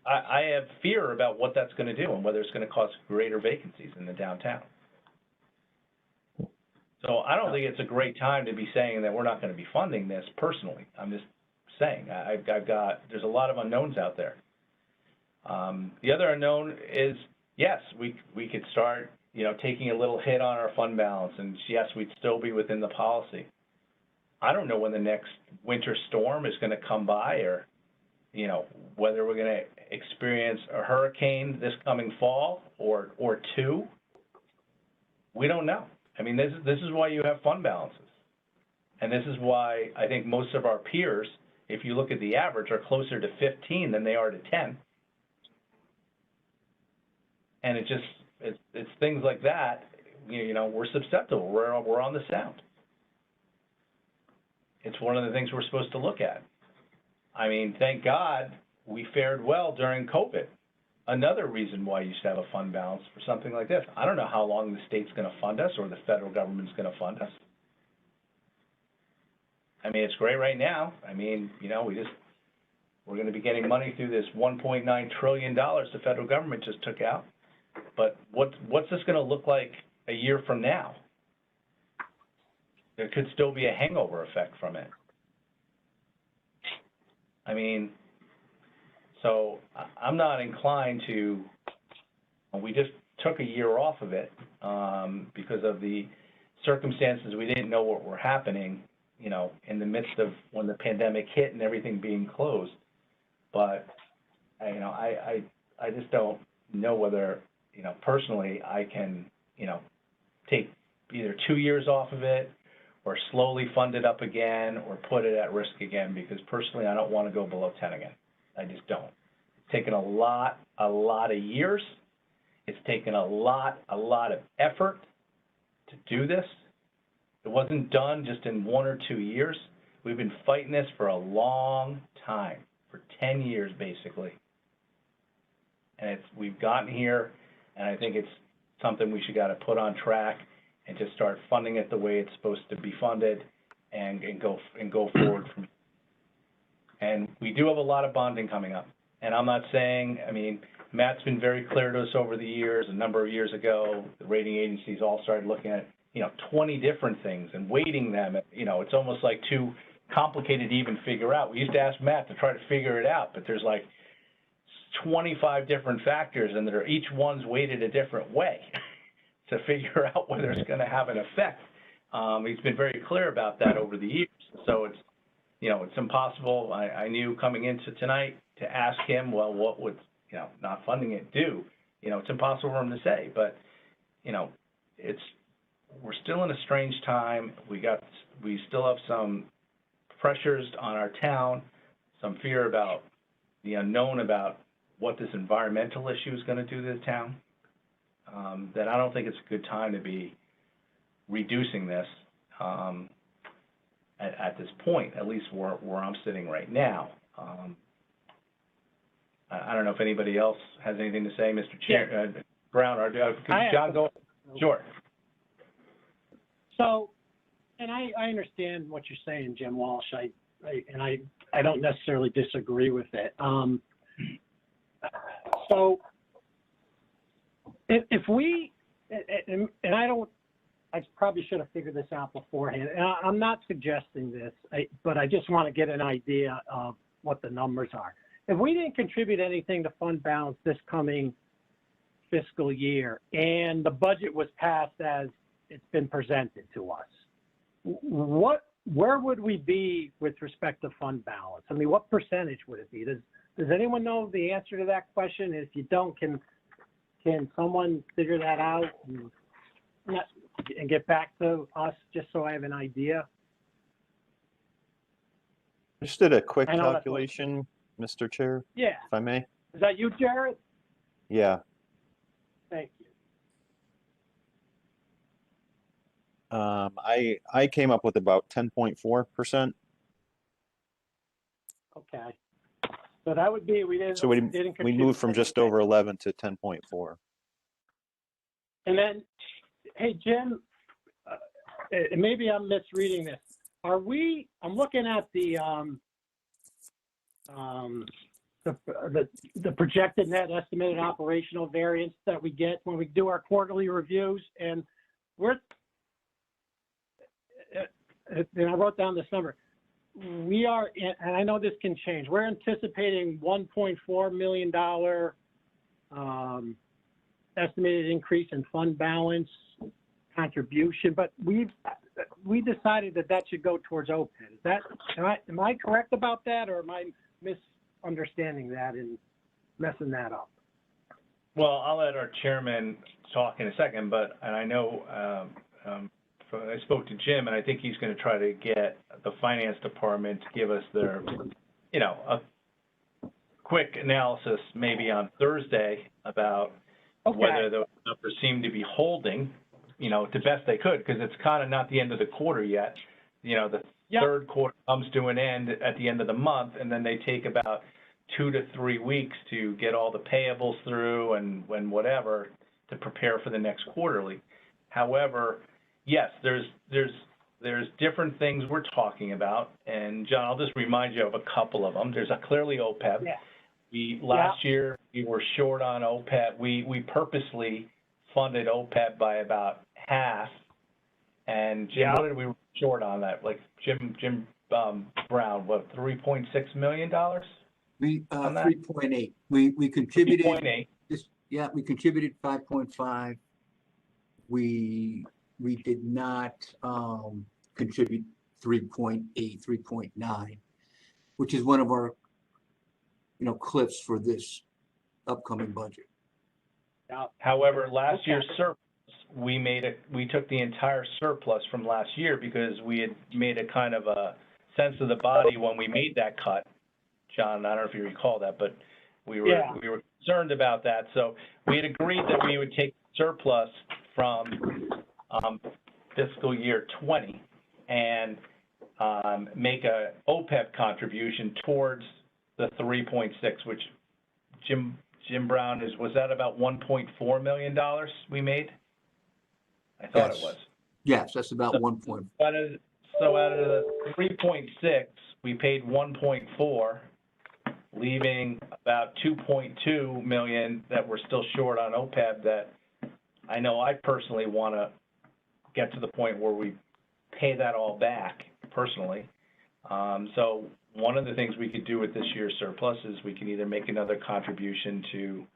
I have fear about what that's going to do and whether it's going to cause greater vacancies in the downtown. So I don't think it's a great time to be saying that we're not going to be funding this personally. I'm just saying, there's a lot of unknowns out there. The other unknown is, yes, we could start, taking a little hit on our fund balance, and yes, we'd still be within the policy. I don't know when the next winter storm is going to come by, or, whether we're going to experience a hurricane this coming fall or two. We don't know. I mean, this is why you have fund balances. And this is why I think most of our peers, if you look at the average, are closer to 15 than they are to 10. And it's things like that, we're susceptible. We're on the sound. It's one of the things we're supposed to look at. I mean, thank God we fared well during COVID. Another reason why you should have a fund balance for something like this. I don't know how long the state's going to fund us or the federal government's going to fund us. I mean, it's great right now. I mean, we're going to be getting money through this $1.9 trillion the federal government just took out. But what's this going to look like a year from now? There could still be a hangover effect from it. I mean, so I'm not inclined to, we just took a year off of it because of the circumstances. We didn't know what were happening, in the midst of when the pandemic hit and everything being closed. But, I just don't know whether, personally I can, take either 2 years off of it or slowly fund it up again or put it at risk again, because personally I don't want to go below 10 again. I just don't. It's taken a lot of years. It's taken a lot of effort to do this. It wasn't done just in 1 or 2 years. We've been fighting this for a long time, for 10 years basically. And we've gotten here, and I think it's something we got to put on track and just start funding it the way it's supposed to be funded, and go forward from. And we do have a lot of bonding coming up. And I'm not saying, I mean, Matt's been very clear to us over the years. A number of years ago, the rating agencies all started looking at, 20 different things and weighting them. It's almost like too complicated to even figure out. We used to ask Matt to try to figure it out, but there's like 25 different factors, and each one's weighted a different way to figure out whether it's going to have an effect. He's been very clear about that over the years. So it's impossible. I knew coming into tonight to ask him, well, what would, not funding it do? It's impossible for him to say, but, we're still in a strange time. We still have some pressures on our town, some fear about the unknown about what this environmental issue is going to do to the town, that I don't think it's a good time to be reducing this at this point, at least where I'm sitting right now. I don't know if anybody else has anything to say, Mr. Chair, Brown, or John, go. Sure. So, and I understand what you're saying, Jim Walsh. I don't necessarily disagree with it. So, if we, and I probably should have figured this out beforehand. And I'm not suggesting this, but I just want to get an idea of what the numbers are. If we didn't contribute anything to fund balance this coming fiscal year, and the budget was passed as it's been presented to us, where would we be with respect to fund balance? I mean, what percentage would it be? Does anyone know the answer to that question? If you don't, can someone figure that out and get back to us, just so I have an idea? Just did a quick calculation, Mr. Chair. Yeah. If I may. Is that you, Jared? Yeah. Thank you. I came up with about 10.4%. Okay. So that would be, we didn't. So we contribute moved from just anything. over 11 to 10.4. And then, hey, Jim, maybe I'm misreading this. I'm looking at the projected net estimated operational variance that we get when we do our quarterly reviews, and and I wrote down this number. We are, and I know this can change, we're anticipating $1.4 million estimated increase in fund balance contribution, but we decided that should go towards OPEB. Is that, am I correct about that, or am I misunderstanding that and messing that up? Well, I'll let our chairman talk in a second, and I know I spoke to Jim, and I think he's going to try to get the finance department to give us their, a quick analysis maybe on Thursday about whether those numbers seem to be holding, the best they could, because it's kind of not the end of the quarter yet. The third quarter comes to an end at the end of the month, and then they take about 2 to 3 weeks to get all the payables through and whatever to prepare for the next quarterly. However, yes, there's different things we're talking about, and John, I'll just remind you of a couple of them. There's clearly OPEB. Yeah. Last year we were short on OPEB. We purposely funded OPEB by about half, and Jim, what did we short on that? Like Jim Brown, what, $3.6 million? We 3.8. We contributed 3.8. We contributed 5.5. We did not contribute 3.8, 3.9, which is one of our cliffs for this upcoming budget. However, last year's surplus, we took the entire surplus from last year because we had made a kind of a sense of the body when we made that cut. John, I don't know if you recall that, but we were concerned about that. So we had agreed that we would take surplus from fiscal year 20 and make a OPEB contribution towards the 3.6, which Jim Brown was that about $1.4 million we made? I thought it was. Yes, that's about 1 point. So out of the 3.6, we paid 1.4, leaving about 2.2 million that we're still short on OPEB. That I know I personally want to get to the point where we pay that all back personally. So one of the things we could do with this year's surplus is we can either make another contribution to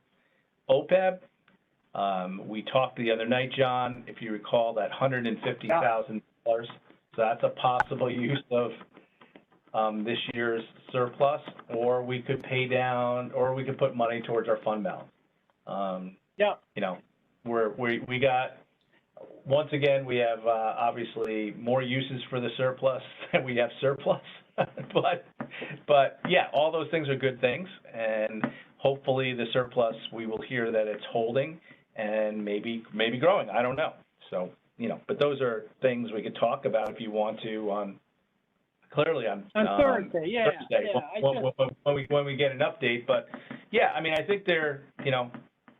OPEB. We talked the other night, John, if you recall, that $150,000. So that's a possible use of this year's surplus, or we could pay down, or we could put money towards our fund balance. We got, once again, we have obviously more uses for the surplus than we have surplus, but yeah, all those things are good things, and hopefully the surplus, we will hear that it's holding and maybe growing. I don't know. So, but those are things we could talk about if you want to on Thursday. When we get an update. But yeah, I mean, I think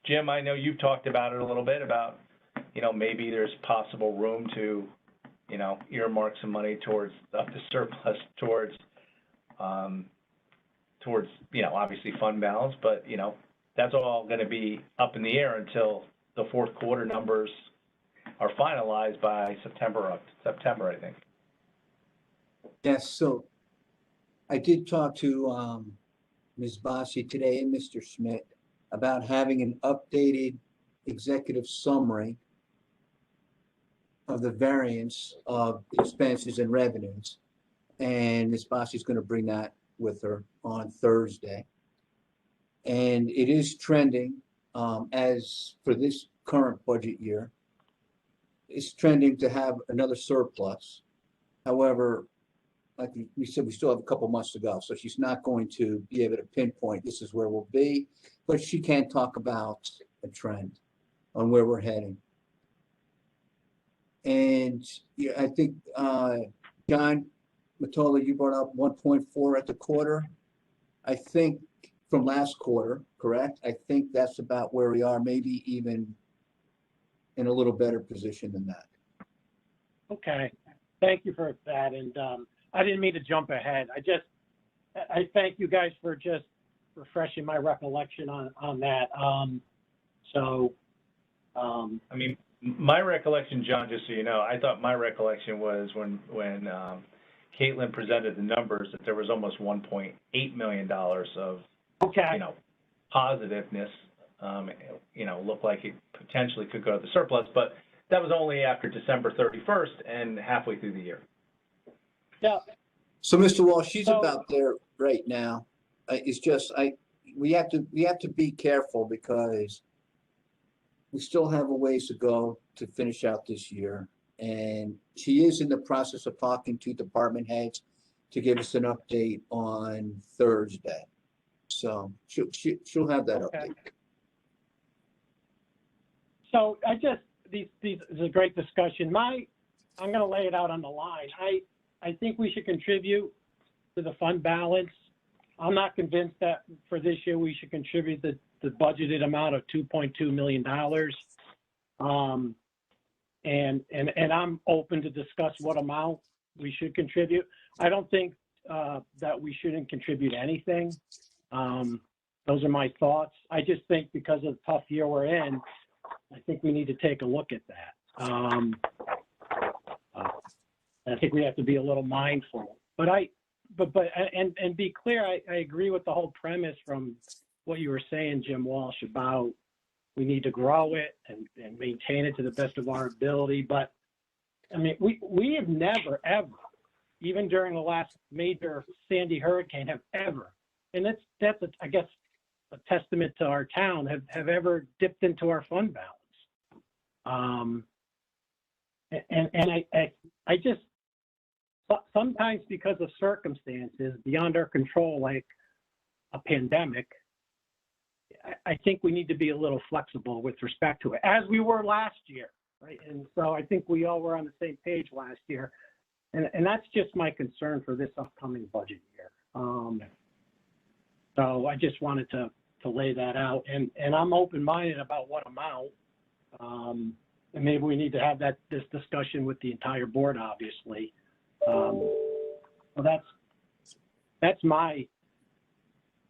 Jim, I know you've talked about it a little bit about, maybe there's possible room to, earmark some money towards the surplus towards, obviously fund balance, but, that's all going to be up in the air until the fourth quarter numbers are finalized by September, I think. Yes, so I did talk to Ms. Bossi today and Mr. Schmidt about having an updated executive summary of the variance of expenses and revenues. And Ms. Bossi is going to bring that with her on Thursday. And it is trending as for this current budget year, it's trending to have another surplus. However, like we said, we still have a couple months to go. So she's not going to be able to pinpoint this is where we'll be, but she can talk about a trend on where we're heading. And yeah, I think, John Matola, you brought up 1.4 at the quarter. I think from last quarter, correct? I think that's about where we are, maybe even in a little better position than that. Okay, thank you for that. And I didn't mean to jump ahead. I thank you guys for just refreshing my recollection on that. I mean, my recollection, John, just so you know, I thought my recollection was when Caitlin presented the numbers that there was almost $1.8 million of, Okay. you know, positiveness. You know, looked like it potentially could go to the surplus, but that was only after December 31st and halfway through the year. Yeah. So, Mr. Walsh, she's So- about there right now. It's just, we have to be careful because we still have a ways to go to finish out this year. And she is in the process of talking to department heads to give us an update on Thursday. So she'll have that Okay. update. So this is a great discussion. I'm going to lay it out on the line. I think we should contribute to the fund balance. I'm not convinced that for this year we should contribute the budgeted amount of $2.2 million. And I'm open to discuss what amount we should contribute. I don't think that we shouldn't contribute anything. Those are my thoughts. I just think because of the tough year we're in, I think we need to take a look at that. I think we have to be a little mindful. But be clear, I agree with the whole premise from what you were saying, Jim Walsh, about we need to grow it and maintain it to the best of our ability. But I mean, we have never, ever, even during the last major Sandy hurricane, have ever, and that's I guess a testament to our town, have ever dipped into our fund balance. I just, sometimes because of circumstances beyond our control, like a pandemic, I think we need to be a little flexible with respect to it, as we were last year, right? And so I think we all were on the same page last year. And that's just my concern for this upcoming budget year. So I just wanted to lay that out. And I'm open-minded about what amount. And maybe we need to have this discussion with the entire board, obviously. Well, that's my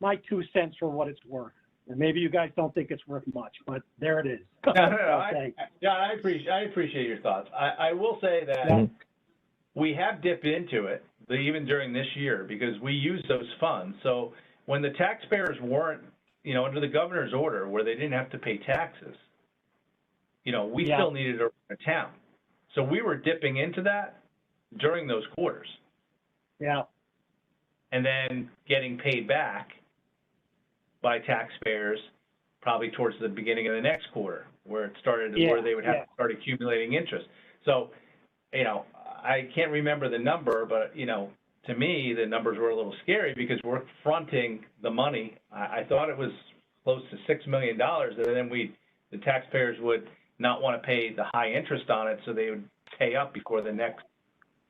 2 cents for what it's worth. And maybe you guys don't think it's worth much, but there it is. No, John, I appreciate your thoughts. I will say that we have dipped into it, even during this year, because we use those funds. So when the taxpayers weren't, you know, under the governor's order where they didn't have to pay taxes, you know, we still needed to run a town. So we were dipping into that during those quarters. Yeah. And then getting paid back by taxpayers probably towards the beginning of the next quarter, where it started, where they would have to start accumulating interest. So, you know, I can't remember the number, but, you know, to me, the numbers were a little scary because we're fronting the money. I thought it was close to $6 million, and then the taxpayers would not want to pay the high interest on it, so they would pay up before the next,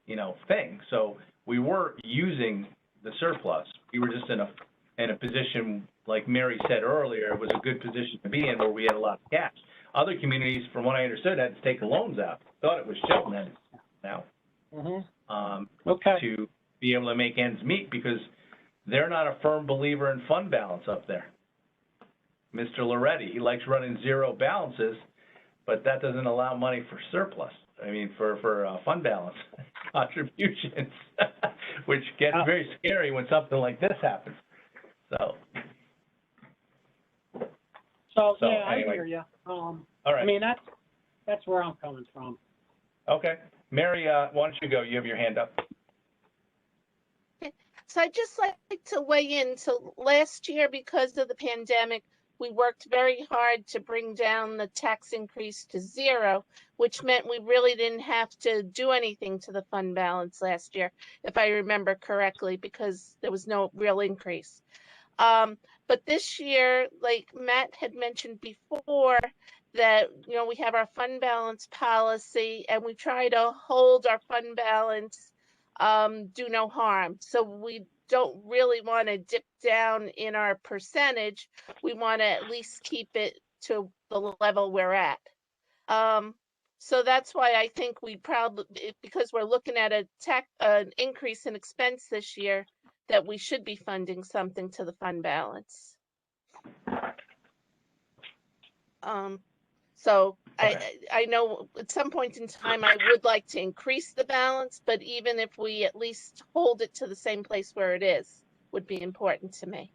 you know, thing. So we were using the surplus. We were just in a position, like Mary said earlier, it was a good position to be in where we had a lot of cash. Other communities, from what I understood, had to take loans out. Thought it was Shelton now to be able to make ends meet because they're not a firm believer in fund balance up there. Mr. Loretti, he likes running zero balances, but that doesn't allow money for surplus. I mean, for fund balance contributions, which gets very scary when something like this happens. So yeah, anyway. I hear you. All right. I mean, that's where I'm coming from. Okay. Mary, why don't you go? You have your hand up. So I'd just like to weigh in. So last year, because of the pandemic, we worked very hard to bring down the tax increase to 0, which meant we really didn't have to do anything to the fund balance last year, if I remember correctly, because there was no real increase. But this year, like Matt had mentioned before, that, we have our fund balance policy and we try to hold our fund balance, do no harm. So we don't really want to dip down in our percentage. We want to at least keep it to the level we're at. So that's why I think we probably, because we're looking at an increase in expense this year, that we should be funding something to the fund balance. So Okay. I know at some point in time I would like to increase the balance, but even if we at least hold it to the same place where it is, would be important to me.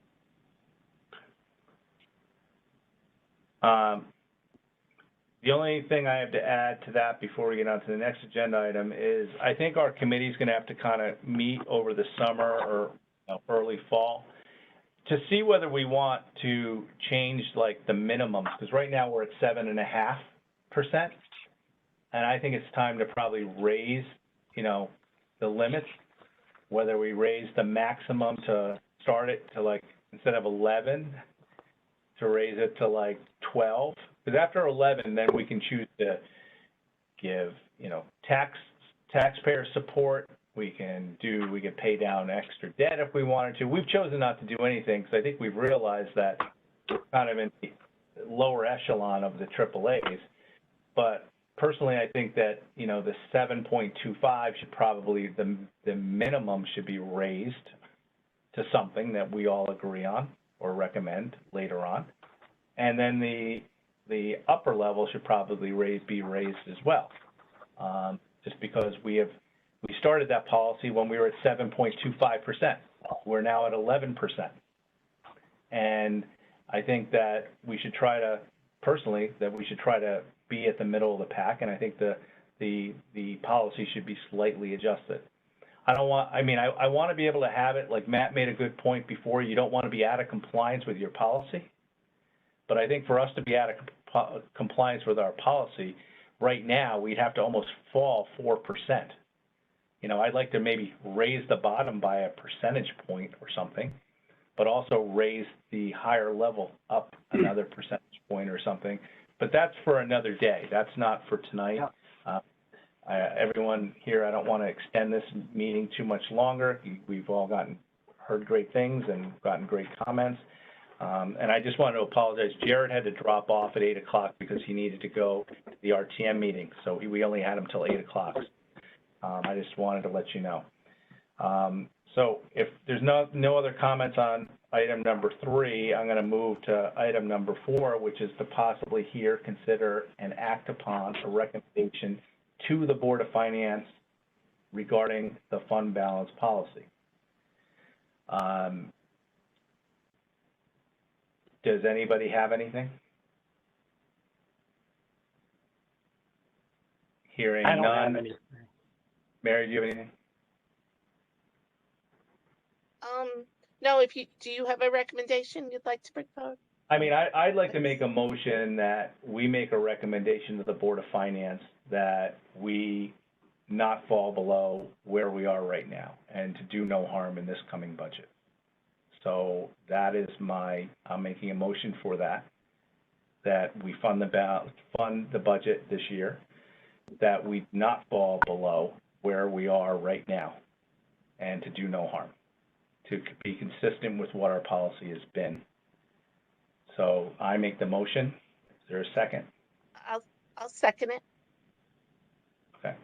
The only thing I have to add to that before we get on to the next agenda item is I think our committee is going to have to kind of meet over the summer or early fall to see whether we want to change like the minimums, because right now we're at 7.5%, and I think it's time to probably raise, the limits, whether we raise the maximum to start it to like, instead of 11, to raise it to like 12. Because after 11, then we can choose to give, taxpayer support. We can pay down extra debt if we wanted to. We've chosen not to do anything because I think we've realized that we're kind of in the lower echelon of the AAAs. But personally, I think that, the 7.25 should probably, the minimum should be raised to something that we all agree on or recommend later on. And then the upper level should probably be raised as well, just because we started that policy when we were at 7.25%. We're now at 11%. And I think that we should try to, personally, be at the middle of the pack, and I think the policy should be slightly adjusted. I want to be able to have it, like Matt made a good point before, you don't want to be out of compliance with your policy. But I think for us to be out of compliance with our policy, right now, we'd have to almost fall 4%. I'd like to maybe raise the bottom by a percentage point or something, but also raise the higher level up another percentage point or something. But that's for another day. That's not for tonight. Everyone here, I don't want to extend this meeting too much longer. We've all heard great things and gotten great comments. And I just wanted to apologize. Jared had to drop off at 8 o'clock because he needed to go to the RTM meeting. So we only had him till 8 o'clock. I just wanted to let you know. So if there's no other comments on item number 3, I'm going to move to item number 4, which is to possibly consider and act upon a recommendation to the Board of Finance regarding the fund balance policy. Does anybody have anything? Hearing none. I don't have anything. Mary, do you have anything? No, do you have a recommendation you'd like to bring forward? I'd like to make a motion that we make a recommendation to the Board of Finance that we not fall below where we are right now and to do no harm in this coming budget. So that is I'm making a motion for that we fund the budget this year, that we not fall below where we are right now and to do no harm, to be consistent with what our policy has been. So I make the motion. Is there a second? I'll second it. Okay.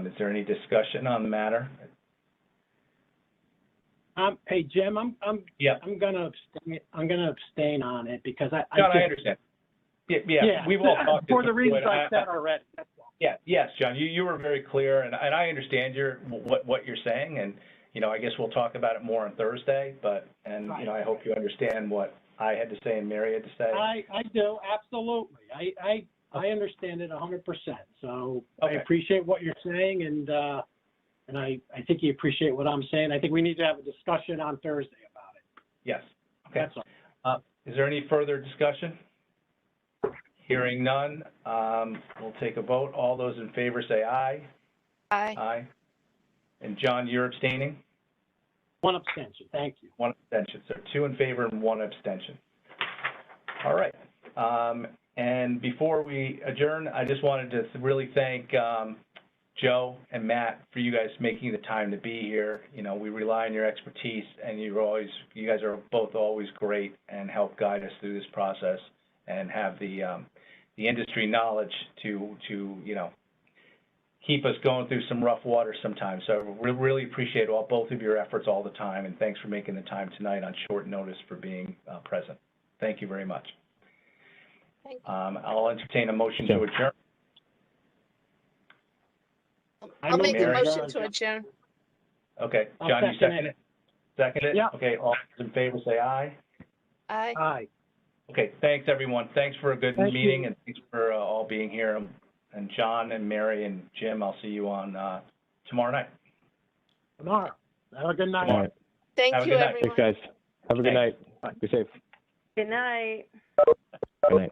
Is there any discussion on the matter? Hey Jim, I'm Yeah. gonna abstain on it because I understand. Yeah. We've all talked for the reasons I said already. That's all. Yeah. Yes, John. You were very clear, and I understand what you're saying, and I guess we'll talk about it more on Thursday. But Right. I hope you understand what I had to say and Mary had to say. I do, absolutely. I understand it 100%. So Okay. I appreciate what you're saying, and I think you appreciate what I'm saying. I think we need to have a discussion on Thursday about it. Yes. Okay. That's all. Is there any further discussion? Hearing none, we'll take a vote. All those in favor say aye. Aye. Aye. And John, you're abstaining? One abstention, thank you. One abstention. So 2 in favor and 1 abstention. All right. And before we adjourn, I just wanted to really thank Joe and Matt for you guys making the time to be here. You know, we rely on your expertise, and you guys are both always great and help guide us through this process and have the industry knowledge to you know, keep us going through some rough waters sometimes. So we really appreciate both of your efforts all the time, and thanks for making the time tonight on short notice for being present. Thank you very much. Thank you. I'll entertain a motion to adjourn. I'll make a Mary? motion to adjourn. Okay, I'll John, you second second it. it? Second it? Yeah. Okay, all those in favor say aye. Aye. Aye. Okay, thanks, everyone. Thanks for a good Thank meeting, you. and thanks for all being here. And John and Mary and Jim, I'll see you on tomorrow night. Tomorrow. Have a good night. All right. Thank Have a you, good night. everyone. Thanks, guys. Have a good Thanks. night. Be safe. Good night. Good night.